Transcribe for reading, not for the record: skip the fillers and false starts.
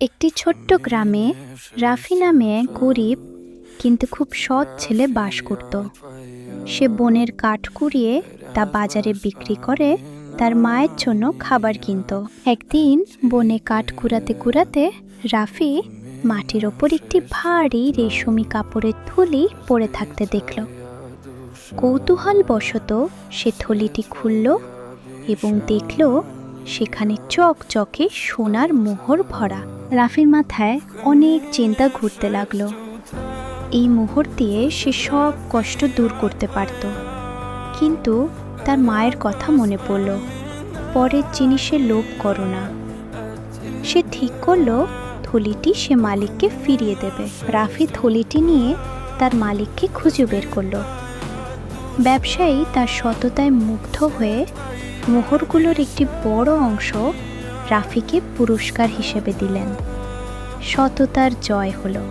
একটি ছোট্ট গ্রামে রাফি নামে এক গরিব কিন্তু খুব সৎ ছেলে বাস করত। সে বনের কাঠ কুড়িয়ে তা বাজারে বিক্রি করে তার মায়ের জন্য খাবার কিনত। একদিন বনে কাঠ কুড়াতে কুড়াতে রাফি মাটির ওপর একটি ভারী রেশমি কাপড়ের থলি পড়ে থাকতে দেখল। কৌতূহলবশত সে থলিটি খুলল এবং দেখল সেখানে চকচকে সোনার মোহর ভরা। রাফির মাথায় অনেক চিন্তা ঘুরতে লাগলো। এই মোহর দিয়ে সে সব কষ্ট দূর করতে পারত, কিন্তু তার মায়ের কথা মনে পড়ল। পরের জিনিসের লোভ করো না। সে ঠিক করলো থলিটি সে মালিককে ফিরিয়ে দেবে। রাফি থলিটি নিয়ে তার মালিককে খুঁজে বের করলো। ব্যবসায়ী তার সততায় মুগ্ধ হয়ে মোহরগুলোর একটি বড় অংশ রাফিকে পুরস্কার হিসেবে দিলেন। সততার জয় হলো।